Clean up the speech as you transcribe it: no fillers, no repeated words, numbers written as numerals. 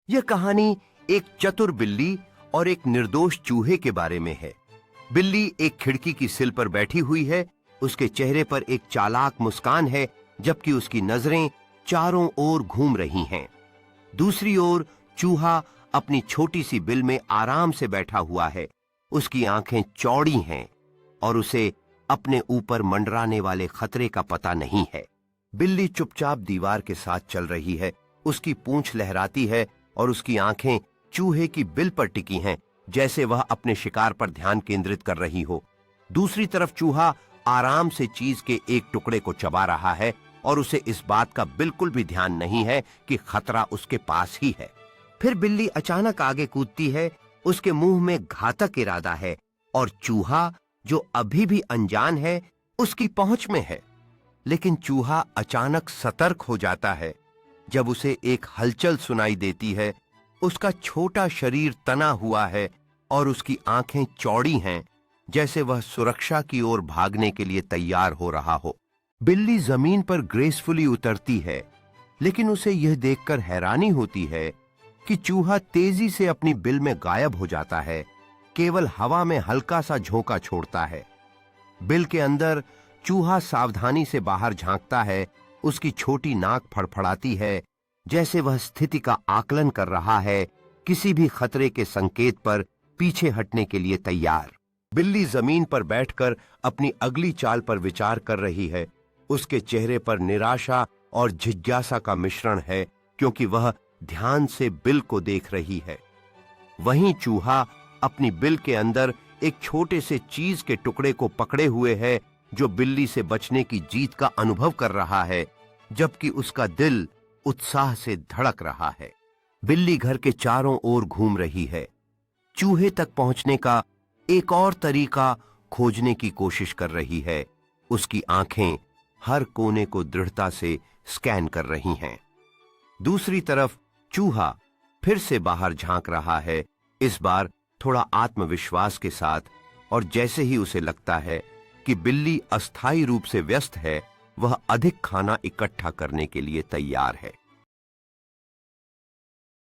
यह कहानी एक चतुर बिल्ली और एक निर्दोष चूहे के बारे में है। बिल्ली एक खिड़की की सिल पर बैठी हुई है। उसके चेहरे पर एक चालाक मुस्कान है, जबकि उसकी नजरें चारों ओर घूम रही हैं। दूसरी ओर चूहा अपनी छोटी सी बिल में आराम से बैठा हुआ है। उसकी आंखें चौड़ी हैं और उसे अपने ऊपर मंडराने वाले खतरे का पता नहीं है। बिल्ली चुपचाप दीवार के साथ चल रही है। उसकी पूंछ लहराती है और उसकी आंखें चूहे की बिल पर टिकी हैं, जैसे वह अपने शिकार पर ध्यान केंद्रित कर रही हो। दूसरी तरफ चूहा आराम से चीज के एक टुकड़े को चबा रहा है और उसे इस बात का बिल्कुल भी ध्यान नहीं है कि खतरा उसके पास ही है। फिर बिल्ली अचानक आगे कूदती है। उसके मुंह में घातक इरादा है और चूहा, जो अभी भी अनजान है, उसकी पहुंच में है। लेकिन चूहा अचानक सतर्क हो जाता है जब उसे एक हलचल सुनाई देती है। उसका छोटा शरीर तना हुआ है और उसकी आंखें चौड़ी हैं, जैसे वह सुरक्षा की ओर भागने के लिए तैयार हो रहा हो। बिल्ली जमीन पर ग्रेसफुली उतरती है, लेकिन उसे यह देखकर हैरानी होती है कि चूहा तेजी से अपनी बिल में गायब हो जाता है, केवल हवा में हल्का सा झोंका छोड़ता है। बिल के अंदर चूहा सावधानी से बाहर झांकता है। उसकी छोटी नाक फड़फड़ाती है, जैसे वह स्थिति का आकलन कर रहा है, किसी भी खतरे के संकेत पर पीछे हटने के लिए तैयार। बिल्ली जमीन पर बैठकर अपनी अगली चाल पर विचार कर रही है। उसके चेहरे पर निराशा और जिज्ञासा का मिश्रण है, क्योंकि वह ध्यान से बिल को देख रही है। वहीं चूहा अपनी बिल के अंदर एक छोटे से चीज के टुकड़े को पकड़े हुए है, जो बिल्ली से बचने की जीत का अनुभव कर रहा है, जबकि उसका दिल उत्साह से धड़क रहा है। बिल्ली घर के चारों ओर घूम रही है, चूहे तक पहुंचने का एक और तरीका खोजने की कोशिश कर रही है। उसकी आंखें हर कोने को दृढ़ता से स्कैन कर रही हैं। दूसरी तरफ चूहा फिर से बाहर झांक रहा है, इस बार थोड़ा आत्मविश्वास के साथ, और जैसे ही उसे लगता है कि बिल्ली अस्थायी रूप से व्यस्त है, वह अधिक खाना इकट्ठा करने के लिए तैयार है।